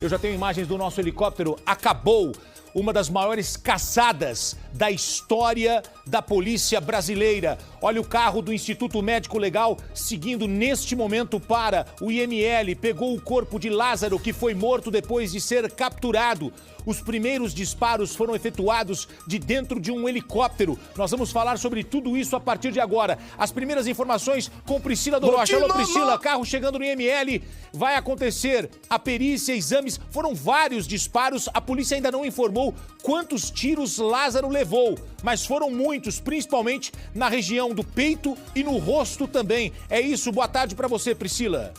Eu já tenho imagens do nosso helicóptero. Acabou uma das maiores caçadas da história da polícia brasileira. Olha o carro do Instituto Médico Legal seguindo neste momento para o IML. Pegou o corpo de Lázaro, que foi morto depois de ser capturado. Os primeiros disparos foram efetuados de dentro de um helicóptero. Nós vamos falar sobre tudo isso a partir de agora. As primeiras informações com Priscila Dorocha. Alô, Priscila, carro chegando no IML. Vai acontecer a perícia, exames. Foram vários disparos. A polícia ainda não informou quantos tiros Lázaro levou, mas foram muitos, principalmente na região do peito e no rosto também. É isso, boa tarde pra você, Priscila.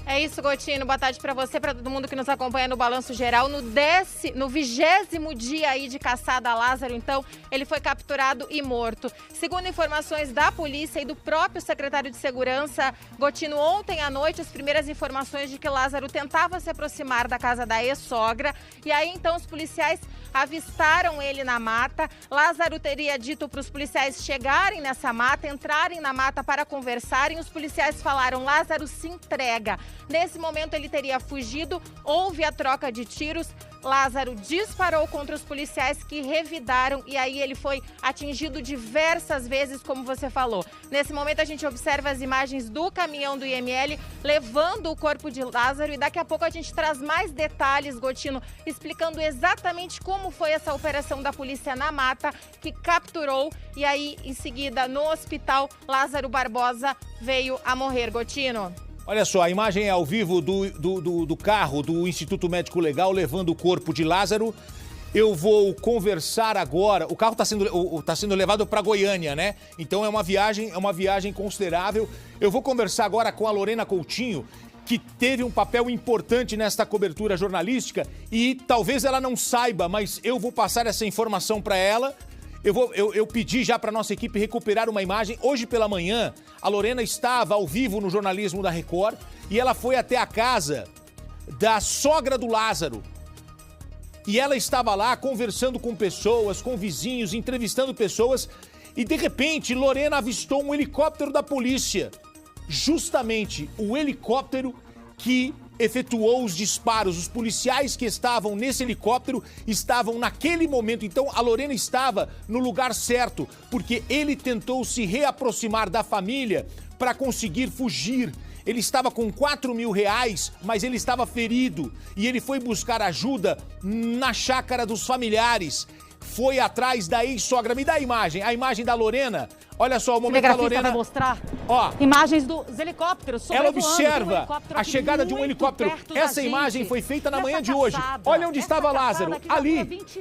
É isso, Gotino. Boa tarde para você, para todo mundo que nos acompanha no Balanço Geral. No 20º dia aí de caçada a Lázaro, então, ele foi capturado e morto. Segundo informações da polícia e do próprio secretário de Segurança, Gotino, ontem à noite, as primeiras informações de que Lázaro tentava se aproximar da casa da ex-sogra. E aí, então, os policiais avistaram ele na mata. Lázaro teria dito para os policiais chegarem nessa mata, entrarem na mata para conversarem. Os policiais falaram: Lázaro, se entrega. Nesse momento ele teria fugido, houve a troca de tiros, Lázaro disparou contra os policiais que revidaram e aí ele foi atingido diversas vezes, como você falou. Nesse momento a gente observa as imagens do caminhão do IML levando o corpo de Lázaro e daqui a pouco a gente traz mais detalhes, Gotino, explicando exatamente como foi essa operação da polícia na mata que capturou e aí em seguida no hospital Lázaro Barbosa veio a morrer, Gotino. Olha só, a imagem é ao vivo do carro do Instituto Médico Legal levando o corpo de Lázaro. Eu vou conversar agora. O carro tá sendo levado para Goiânia, né? Então é uma viagem considerável. Eu vou conversar agora com a Lorena Coutinho, que teve um papel importante nesta cobertura jornalística e talvez ela não saiba, mas eu vou passar essa informação para ela. Eu pedi já para nossa equipe recuperar uma imagem. Hoje pela manhã, a Lorena estava ao vivo no jornalismo da Record e ela foi até a casa da sogra do Lázaro. E ela estava lá conversando com pessoas, com vizinhos, entrevistando pessoas e de repente Lorena avistou um helicóptero da polícia. Justamente o helicóptero que efetuou os disparos. Os policiais que estavam nesse helicóptero estavam naquele momento. Então a Lorena estava no lugar certo, porque ele tentou se reaproximar da família para conseguir fugir. Ele estava com R$4.000, mas ele estava ferido e ele foi buscar ajuda na chácara dos familiares. Foi atrás da ex-sogra. Me dá a imagem da Lorena. Olha só, o momento da Lorena vai mostrar. Ó, imagens dos helicópteros. Ela observa a chegada de um helicóptero. Essa imagem foi feita na manhã de hoje. Olha onde estava Lázaro.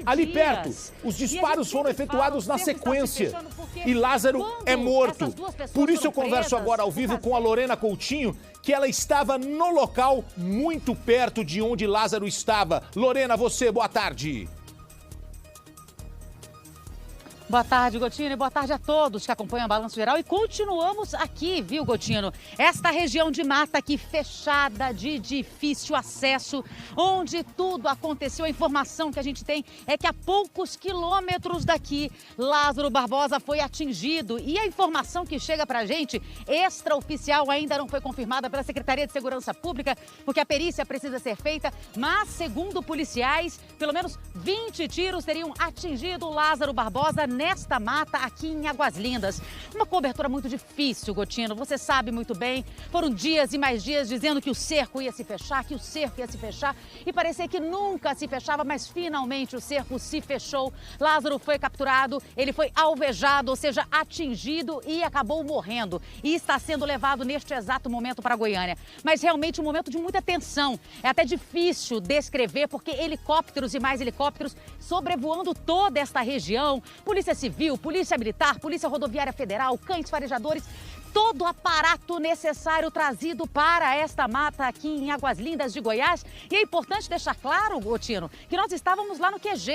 Ali perto. Os disparos foram efetuados na sequência. E Lázaro é morto. Por isso eu converso agora ao vivo com a Lorena Coutinho, que ela estava no local muito perto de onde Lázaro estava. Lorena, você, boa tarde. Boa tarde, Gotino, e boa tarde a todos que acompanham o Balanço Geral. E continuamos aqui, viu, Gotino? Esta região de mata aqui fechada, de difícil acesso, onde tudo aconteceu. A informação que a gente tem é que a poucos quilômetros daqui, Lázaro Barbosa foi atingido. E a informação que chega pra gente, extraoficial, ainda não foi confirmada pela Secretaria de Segurança Pública, porque a perícia precisa ser feita. Mas, segundo policiais, pelo menos 20 tiros teriam atingido Lázaro Barbosa nesta mata aqui em Águas Lindas. Uma cobertura muito difícil, Gotino, você sabe muito bem. Foram dias e mais dias dizendo que o cerco ia se fechar, e parecia que nunca se fechava, mas finalmente o cerco se fechou. Lázaro foi capturado, ele foi alvejado, ou seja, atingido e acabou morrendo. E está sendo levado neste exato momento para Goiânia. Mas realmente um momento de muita tensão. É até difícil descrever, porque helicópteros e mais helicópteros sobrevoando toda esta região. Polícia Civil, Polícia Militar, Polícia Rodoviária Federal, cães farejadores, todo o aparato necessário trazido para esta mata aqui em Águas Lindas de Goiás. E é importante deixar claro, Gotino, que nós estávamos lá no QG.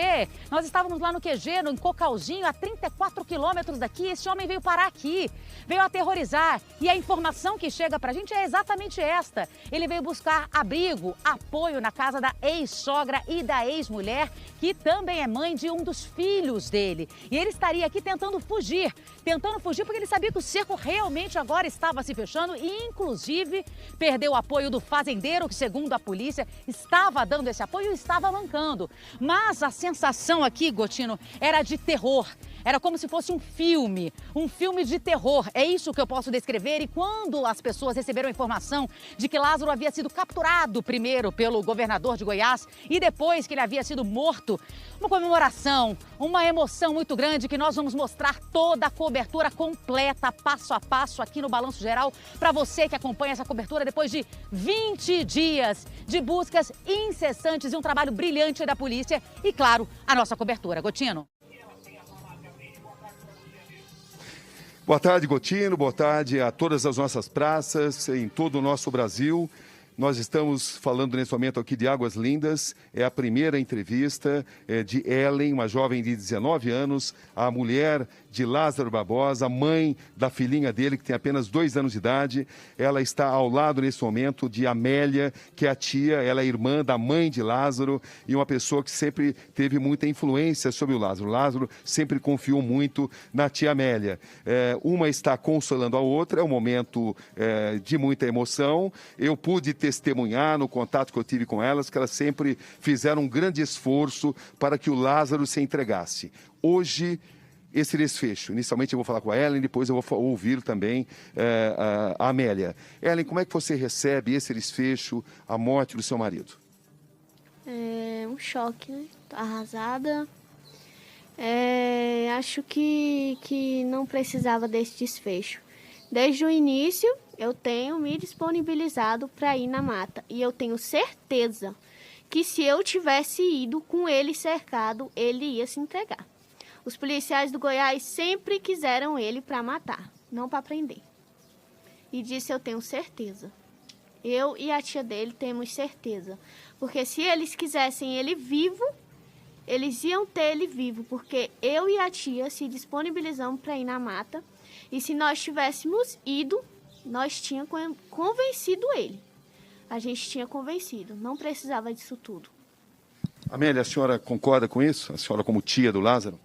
Em Cocalzinho, a 34 quilômetros daqui. Esse homem veio parar aqui, veio aterrorizar. E a informação que chega pra gente é exatamente esta. Ele veio buscar abrigo, apoio na casa da ex-sogra e da ex-mulher, que também é mãe de um dos filhos dele. E ele estaria aqui tentando fugir porque ele sabia que o cerco realmente realmente agora estava se fechando e, inclusive, perdeu o apoio do fazendeiro, que, segundo a polícia, estava dando esse apoio e estava mancando. Mas a sensação aqui, Gotino, era de terror. Era como se fosse um filme de terror. É isso que eu posso descrever. E quando as pessoas receberam a informação de que Lázaro havia sido capturado primeiro pelo governador de Goiás e depois que ele havia sido morto, uma comemoração, uma emoção muito grande que nós vamos mostrar toda a cobertura completa, passo a passo aqui no Balanço Geral, para você que acompanha essa cobertura depois de 20 dias de buscas incessantes e um trabalho brilhante da polícia e, claro, a nossa cobertura. Gotino. Boa tarde, Gotino. Boa tarde a todas as nossas praças em todo o nosso Brasil. Nós estamos falando nesse momento aqui de Águas Lindas. É a primeira entrevista de Ellen, uma jovem de 19 anos, a mulher de Lázaro Barbosa, mãe da filhinha dele, que tem apenas 2 anos de idade. Ela está ao lado nesse momento de Amélia, que é a tia, ela é irmã da mãe de Lázaro e uma pessoa que sempre teve muita influência sobre o Lázaro. Lázaro sempre confiou muito na tia Amélia. Uma está consolando a outra, é um momento de muita emoção. Eu pude testemunhar no contato que eu tive com elas, que elas sempre fizeram um grande esforço para que o Lázaro se entregasse. Hoje, esse desfecho. Inicialmente eu vou falar com a Ellen, depois eu vou ouvir também a Amélia. Ellen, como é que você recebe esse desfecho, a morte do seu marido? É um choque, né? Tô arrasada. Acho que não precisava desse desfecho. Desde o início, eu tenho me disponibilizado para ir na mata. E eu tenho certeza que se eu tivesse ido com ele cercado, ele ia se entregar. Os policiais do Goiás sempre quiseram ele para matar, não para prender. E disso eu tenho certeza. Eu e a tia dele temos certeza. Porque se eles quisessem ele vivo, eles iam ter ele vivo. Porque eu e a tia se disponibilizamos para ir na mata. E se nós tivéssemos ido, nós tínhamos convencido ele. A gente tinha convencido, não precisava disso tudo. Amélia, a senhora concorda com isso? A senhora como tia do Lázaro?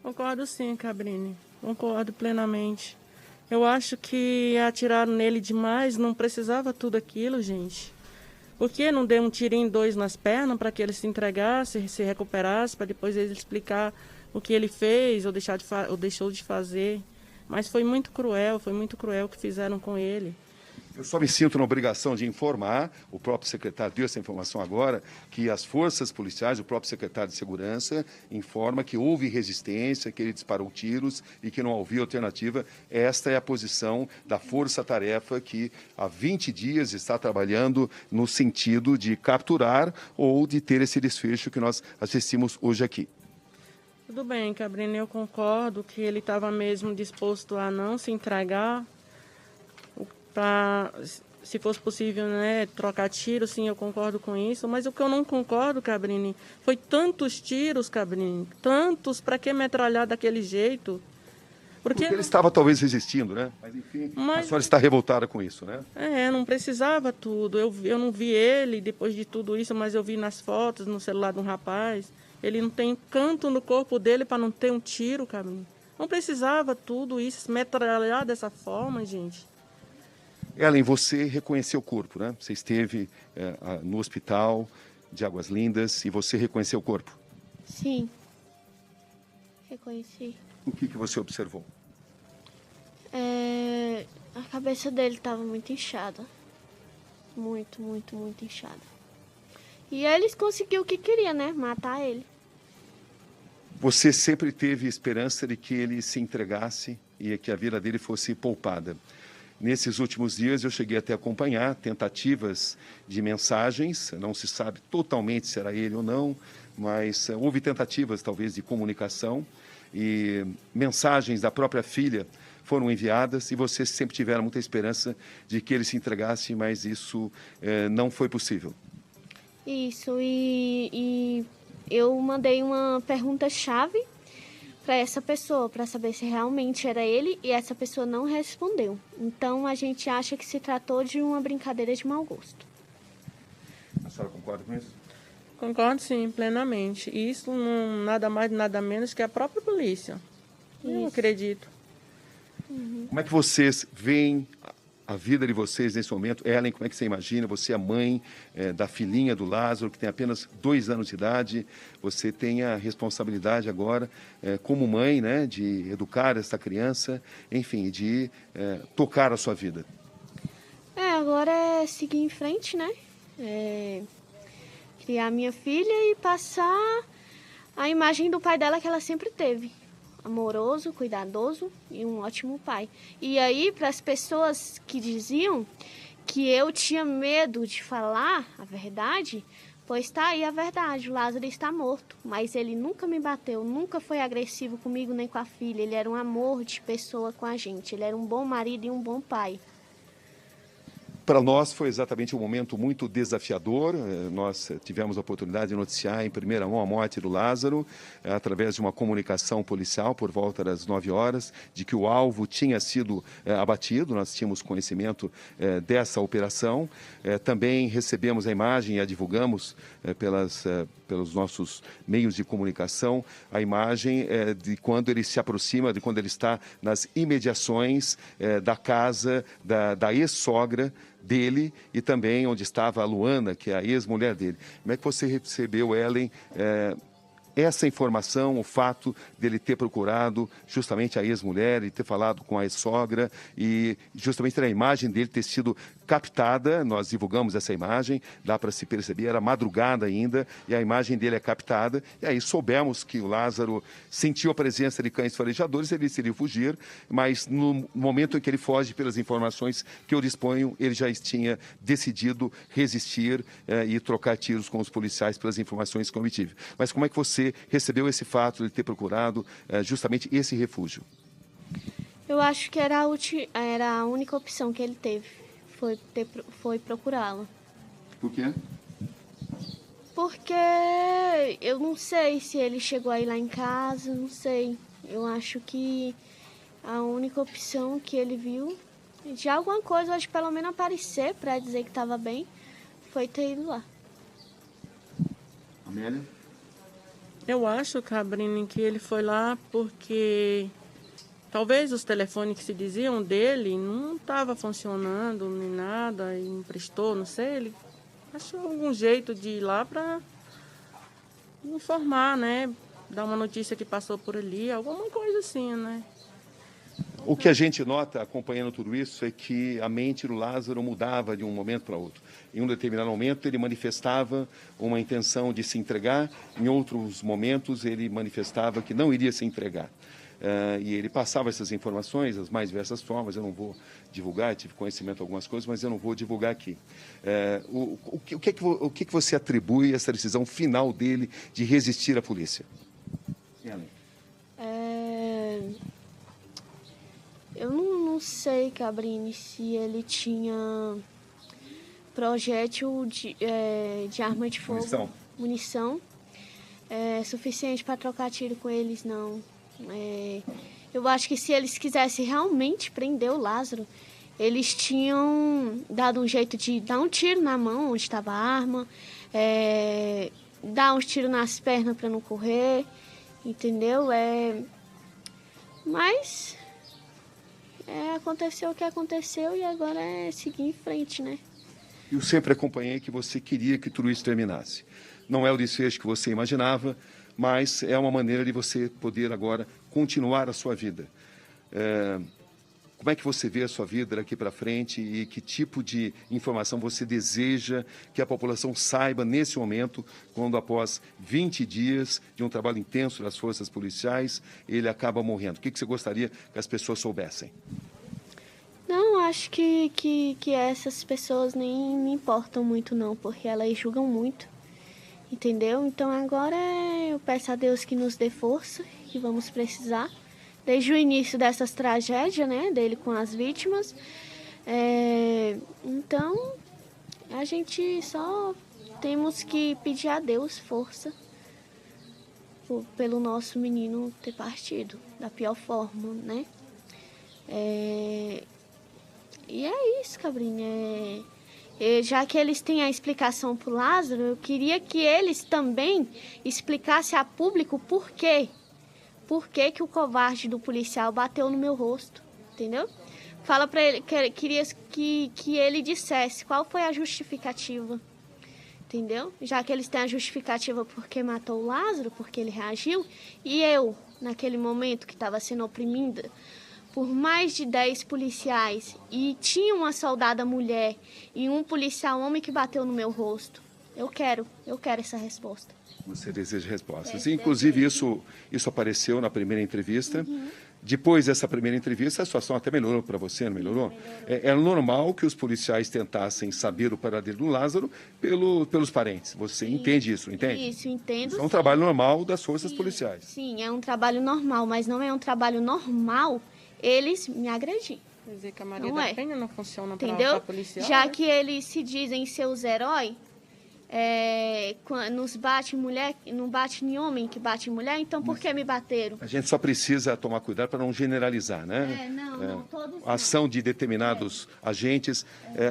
Concordo sim, Cabrini. Concordo plenamente. Eu acho que atiraram nele demais, não precisava tudo aquilo, gente. Por que não deu um tirinho 2 nas pernas para que ele se entregasse, se recuperasse, para depois ele explicar o que ele fez ou deixou de fazer? Mas foi muito cruel o que fizeram com ele. Eu só me sinto na obrigação de informar, o próprio secretário deu essa informação agora, que as forças policiais, o próprio secretário de Segurança, informa que houve resistência, que ele disparou tiros e que não havia alternativa. Esta é a posição da força-tarefa que há 20 dias está trabalhando no sentido de capturar ou de ter esse desfecho que nós assistimos hoje aqui. Tudo bem, Cabrini, eu concordo que ele estava mesmo disposto a não se entregar. Para, se fosse possível, né, trocar tiros, sim, eu concordo com isso. Mas o que eu não concordo, Cabrini, foi tantos tiros, Cabrini, tantos, para que metralhar daquele jeito? Porque ele estava talvez resistindo, né? Mas enfim, a senhora está revoltada com isso, né? Não precisava tudo. Eu não vi ele depois de tudo isso, mas eu vi nas fotos, no celular de um rapaz. Ele não tem canto no corpo dele para não ter um tiro, Cabrini. Não precisava tudo isso, metralhar dessa forma, gente. Ellen, você reconheceu o corpo, né? Você esteve no hospital de Águas Lindas e você reconheceu o corpo? Sim, reconheci. O que você observou? A cabeça dele estava muito inchada. Muito inchada. E eles conseguiram o que queria, né? Matar ele. Você sempre teve esperança de que ele se entregasse e que a vida dele fosse poupada. Nesses últimos dias eu cheguei até a acompanhar tentativas de mensagens, não se sabe totalmente se era ele ou não, mas houve tentativas talvez de comunicação e mensagens da própria filha foram enviadas e vocês sempre tiveram muita esperança de que ele se entregasse, mas isso não foi possível. Isso, e eu mandei uma pergunta-chave para essa pessoa, para saber se realmente era ele, e essa pessoa não respondeu. Então, a gente acha que se tratou de uma brincadeira de mau gosto. A senhora concorda com isso? Concordo, sim, plenamente. Isso não nada mais, nada menos que a própria polícia. Eu acredito. Como é que vocês veem a vida de vocês nesse momento? Ellen, como é que você imagina? Você é mãe da filhinha do Lázaro, que tem apenas 2 anos de idade. Você tem a responsabilidade agora, como mãe, né, de educar essa criança, enfim, de tocar a sua vida. Agora é seguir em frente, né? Criar minha filha e passar a imagem do pai dela que ela sempre teve. Amoroso, cuidadoso e um ótimo pai. E aí, para as pessoas que diziam que eu tinha medo de falar a verdade, pois está aí a verdade, o Lázaro está morto. Mas ele nunca me bateu, nunca foi agressivo comigo nem com a filha. Ele era um amor de pessoa com a gente, ele era um bom marido e um bom pai. Para nós foi exatamente um momento muito desafiador. Nós tivemos a oportunidade de noticiar em primeira mão a morte do Lázaro, através de uma comunicação policial por volta das 9 horas, de que o alvo tinha sido abatido. Nós tínhamos conhecimento dessa operação. Também recebemos a imagem e a divulgamos pelos nossos meios de comunicação, a imagem de quando ele se aproxima, de quando ele está nas imediações da casa da ex-sogra dele e também onde estava a Luana, que é a ex-mulher dele. Como é que você recebeu, Ellen, essa informação, o fato dele ter procurado justamente a ex-mulher e ter falado com a ex-sogra e justamente a imagem dele ter sido captada? Nós divulgamos essa imagem, dá para se perceber, era madrugada ainda, e a imagem dele é captada, e aí soubemos que o Lázaro sentiu a presença de cães farejadores, ele decidiu fugir, mas no momento em que ele foge, pelas informações que eu disponho, ele já tinha decidido resistir e trocar tiros com os policiais, pelas informações que eu obtive. Mas como é que você recebeu esse fato de ter procurado justamente esse refúgio? Eu acho que era a única opção que ele teve. Foi procurá-la. Por quê? Porque eu não sei se ele chegou aí lá em casa, não sei. Eu acho que a única opção que ele viu de alguma coisa, hoje pelo menos aparecer para dizer que estava bem, foi ter ido lá. Amélia? Eu acho, Cabrini, que ele foi lá porque talvez os telefones que se diziam dele não estavam funcionando nem nada, e emprestou, não sei. Ele achou algum jeito de ir lá para informar, né? Dar uma notícia que passou por ali, alguma coisa assim, né? O que a gente nota, acompanhando tudo isso, é que a mente do Lázaro mudava de um momento para outro. Em um determinado momento, ele manifestava uma intenção de se entregar, em outros momentos, ele manifestava que não iria se entregar. E ele passava essas informações, as mais diversas formas. Eu não vou divulgar, tive conhecimento de algumas coisas, mas eu não vou divulgar aqui. O que você atribui a essa decisão final dele de resistir à polícia? Ellen. Eu não sei, Cabrini, se ele tinha projétil de arma de fogo, munição suficiente para trocar tiro com eles, não. Eu acho que se eles quisessem realmente prender o Lázaro, eles tinham dado um jeito de dar um tiro na mão onde estava a arma, dar uns tiros nas pernas para não correr, entendeu? Mas aconteceu o que aconteceu e agora é seguir em frente, né? Eu sempre acompanhei que você queria que tudo isso terminasse. Não é o desfecho que você imaginava, mas é uma maneira de você poder agora continuar a sua vida. Como é que você vê a sua vida daqui para frente e que tipo de informação você deseja que a população saiba nesse momento, quando após 20 dias de um trabalho intenso das forças policiais, ele acaba morrendo? O que você gostaria que as pessoas soubessem? Não, acho que essas pessoas nem me importam muito não, porque elas julgam muito, entendeu? Então agora eu peço a Deus que nos dê força, que vamos precisar. Desde o início dessas tragédias, né, dele com as vítimas. Então, a gente só temos que pedir a Deus força pelo nosso menino ter partido da pior forma, né? E é isso, Cabrini. Já que eles têm a explicação para o Lázaro, eu queria que eles também explicassem a público por quê. Por que o covarde do policial bateu no meu rosto? entendeu? Fala para ele, queria que ele dissesse qual foi a justificativa, entendeu? Já que eles têm a justificativa porque matou o Lázaro, porque ele reagiu, e eu, naquele momento que estava sendo oprimida por mais de 10 policiais, e tinha uma soldada mulher e um policial homem que bateu no meu rosto. Eu quero essa resposta. Você deseja respostas. Inclusive, isso apareceu na primeira entrevista. Depois dessa primeira entrevista, a situação até melhorou para você, não melhorou? É normal que os policiais tentassem saber o paradeiro do Lázaro pelos parentes. Você entende isso, não entende? Isso, entendo. Isso é um trabalho normal das forças policiais. Sim, é um trabalho normal, mas não é um trabalho normal eles me agredir. Quer dizer que a Maria Não da é. Penha não funciona Entendeu? para policial? Já né? que eles se dizem seus heróis, nos bate em mulher, não bate em homem que bate em mulher, então por que me bateram? A gente só precisa tomar cuidado para não generalizar, né? Não, todos não. A ação de determinados agentes,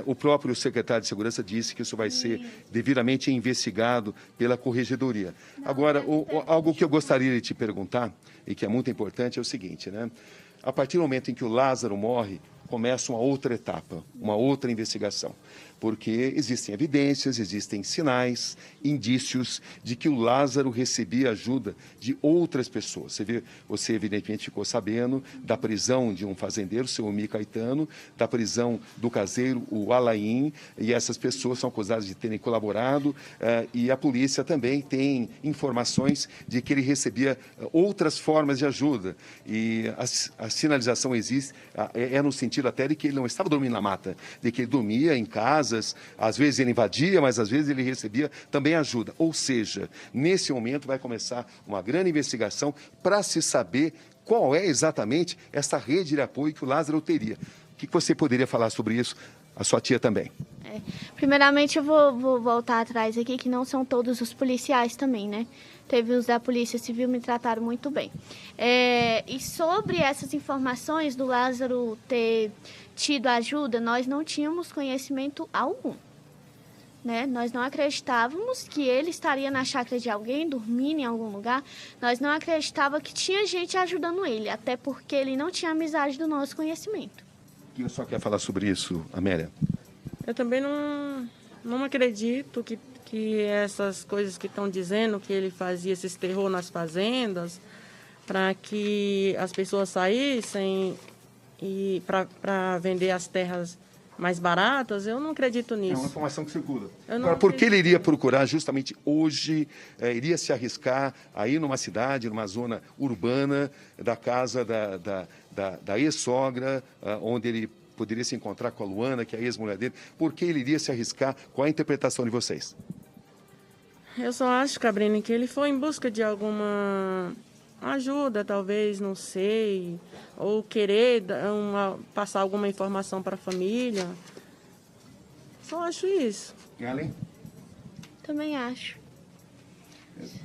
o próprio secretário de Segurança disse que isso vai ser devidamente investigado pela Corregedoria. Agora, algo que eu gostaria de te perguntar, e que é muito importante, é o seguinte, né? A partir do momento em que o Lázaro morre, começa uma outra etapa, uma outra investigação. Porque existem evidências, existem sinais, indícios de que o Lázaro recebia ajuda de outras pessoas. Você evidentemente ficou sabendo da prisão de um fazendeiro, seu Omi Caetano, da prisão do caseiro, o Alain, e essas pessoas são acusadas de terem colaborado, e a polícia também tem informações de que ele recebia outras formas de ajuda. E a sinalização existe, no sentido até de que ele não estava dormindo na mata, de que ele dormia em casa. Às vezes ele invadia, mas às vezes ele recebia também ajuda. Ou seja, nesse momento vai começar uma grande investigação para se saber qual é exatamente essa rede de apoio que o Lázaro teria. O que você poderia falar sobre isso? A sua tia também. Primeiramente, eu vou voltar atrás aqui, que não são todos os policiais também, né? Teve os da Polícia Civil, me trataram muito bem. E sobre essas informações do Lázaro ter tido ajuda, nós não tínhamos conhecimento algum, né? Nós não acreditávamos que ele estaria na chácara de alguém, dormindo em algum lugar. Nós não acreditávamos que tinha gente ajudando ele, até porque ele não tinha amizade do nosso conhecimento. Quem só quer falar sobre isso, Amélia? Eu também não acredito que essas coisas que estão dizendo, que ele fazia esses terror nas fazendas, para que as pessoas saíssem e para vender as terras mais baratas, eu não acredito nisso. É uma informação que circula. Agora, por que ele iria procurar justamente hoje, iria se arriscar a ir numa cidade, numa zona urbana, da casa da ex-sogra, onde ele poderia se encontrar com a Luana, que é a ex-mulher dele? Por que ele iria se arriscar? Qual a interpretação de vocês? Eu só acho, Cabrini, que ele foi em busca de alguma ajuda, talvez, não sei, ou querer passar alguma informação para a família. Só acho isso. Ellen? Também acho.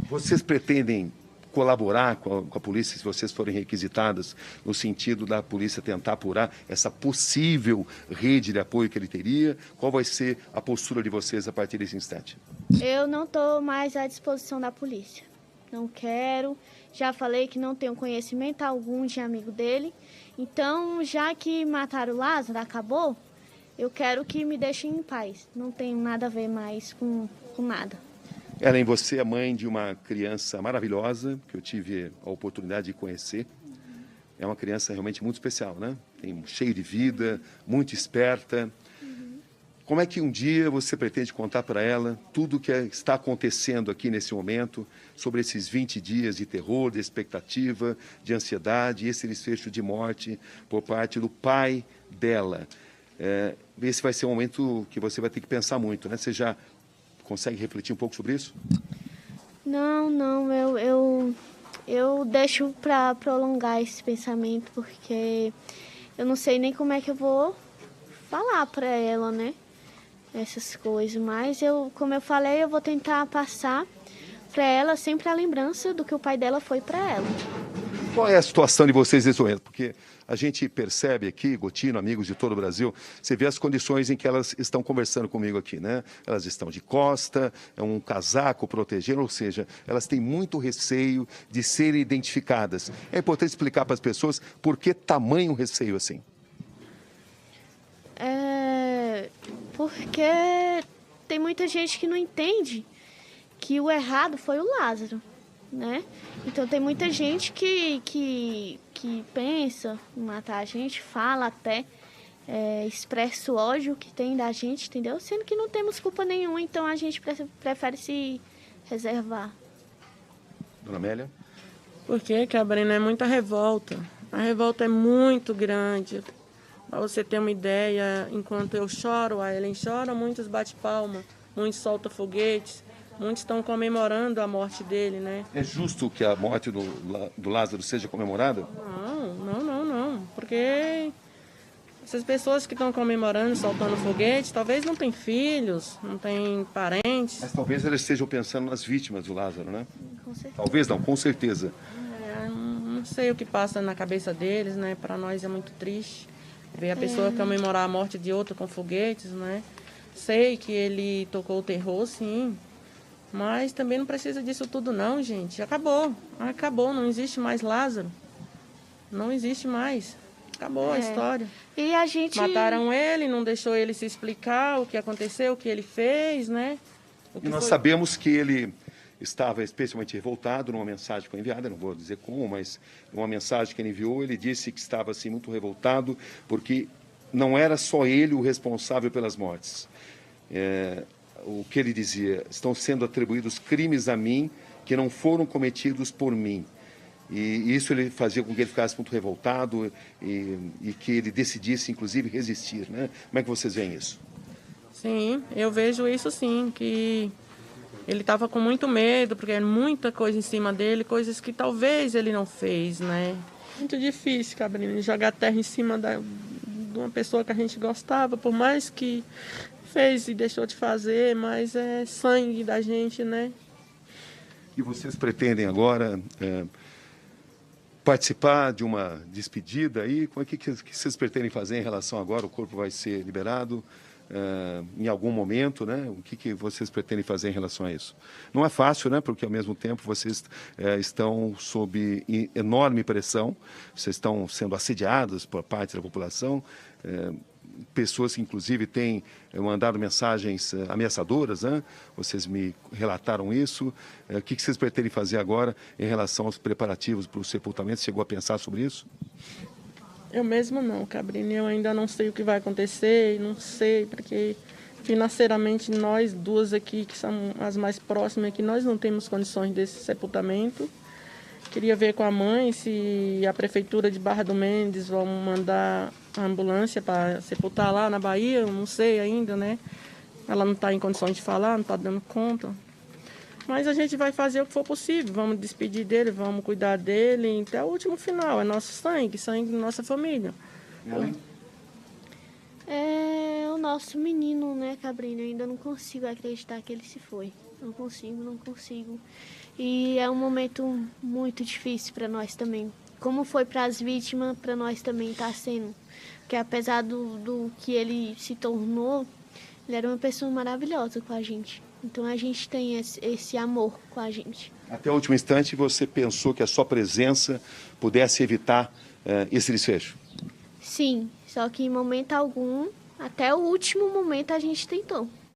Vocês pretendem colaborar com a polícia se vocês forem requisitadas, no sentido da polícia tentar apurar essa possível rede de apoio que ele teria? Qual vai ser a postura de vocês a partir desse instante? Eu não estou mais à disposição da polícia. Não quero. Já falei que não tenho conhecimento algum de amigo dele. Então, já que mataram o Lázaro, acabou, eu quero que me deixem em paz. Não tenho nada a ver mais com nada. Ellen, você é mãe de uma criança maravilhosa, que eu tive a oportunidade de conhecer. É uma criança realmente muito especial, né? Cheia de vida, muito esperta. Como é que um dia você pretende contar para ela tudo o que está acontecendo aqui nesse momento, sobre esses 20 dias de terror, de expectativa, de ansiedade, esse desfecho de morte por parte do pai dela? Esse vai ser um momento que você vai ter que pensar muito, né? Você já consegue refletir um pouco sobre isso? Não, eu deixo para prolongar esse pensamento, porque eu não sei nem como é que eu vou falar para ela, né? Essas coisas, mas como eu falei, eu vou tentar passar para ela sempre a lembrança do que o pai dela foi para ela. Qual é a situação de vocês nesse momento? Porque a gente percebe aqui, Gotino, amigos de todo o Brasil, você vê as condições em que elas estão conversando comigo aqui, né? Elas estão de costa, é um casaco protegendo, ou seja, elas têm muito receio de serem identificadas. É importante explicar para as pessoas por que tamanho receio assim. Porque tem muita gente que não entende que o errado foi o Lázaro, né? Então tem muita gente que pensa em matar a gente, fala até, expressa o ódio que tem da gente, entendeu? Sendo que não temos culpa nenhuma, então a gente prefere se reservar. Dona Amélia? Porque, Cabrina, é muita revolta. A revolta é muito grande. Para você ter uma ideia, enquanto eu choro, a Ellen chora, muitos bate palma, muitos soltam foguetes, muitos estão comemorando a morte dele, né? É justo que a morte do Lázaro seja comemorada? Não. Porque essas pessoas que estão comemorando, soltando foguete, talvez não tenham filhos, não tenham parentes. Mas talvez eles estejam pensando nas vítimas do Lázaro, né? Com certeza. Talvez não, com certeza. Não sei o que passa na cabeça deles, né? Para nós é muito triste ver a pessoa comemorar a morte de outro com foguetes, né? Sei que ele tocou o terror, sim, mas também não precisa disso tudo não, gente. Acabou, não existe mais Lázaro. Não existe mais. Acabou a história. E a gente... Mataram ele, não deixou ele se explicar o que aconteceu, o que ele fez, né? E nós sabemos que ele estava especialmente revoltado numa mensagem que foi enviada, não vou dizer como, mas numa mensagem que ele enviou, ele disse que estava assim muito revoltado porque não era só ele o responsável pelas mortes. O que ele dizia, estão sendo atribuídos crimes a mim que não foram cometidos por mim. E isso ele fazia com que ele ficasse muito revoltado e que ele decidisse, inclusive, resistir, né? Como é que vocês veem isso? Sim, eu vejo isso sim, que ele estava com muito medo, porque era muita coisa em cima dele, coisas que talvez ele não fez, né? Muito difícil, Cabrina, jogar terra em cima de uma pessoa que a gente gostava, por mais que fez e deixou de fazer, mas é sangue da gente, né? E vocês pretendem agora participar de uma despedida aí? O que vocês pretendem fazer em relação agora? O corpo vai ser liberado em algum momento, né? O que vocês pretendem fazer em relação a isso? Não é fácil, né? Porque ao mesmo tempo vocês estão sob enorme pressão, vocês estão sendo assediados por parte da população, pessoas que inclusive têm mandado mensagens ameaçadoras, né? Vocês me relataram isso. O que vocês pretendem fazer agora em relação aos preparativos para o sepultamento? Chegou a pensar sobre isso? Eu mesmo não, Cabrini, eu ainda não sei o que vai acontecer, não sei, porque financeiramente nós duas aqui, que somos as mais próximas aqui, nós não temos condições desse sepultamento. Queria ver com a mãe se a prefeitura de Barra do Mendes vão mandar a ambulância para sepultar lá na Bahia, eu não sei ainda, né? Ela não está em condições de falar, não está dando conta. Mas a gente vai fazer o que for possível, vamos despedir dele, vamos cuidar dele até o último final. É nosso sangue, sangue da nossa família. É o nosso menino, né, Cabrini? Eu ainda não consigo acreditar que ele se foi. Não consigo. E é um momento muito difícil para nós também. Como foi para as vítimas, para nós também está sendo. Porque apesar do que ele se tornou, ele era uma pessoa maravilhosa com a gente. Então a gente tem esse amor com a gente. Até o último instante você pensou que a sua presença pudesse evitar esse desfecho? Sim, só que em momento algum, até o último momento a gente tentou.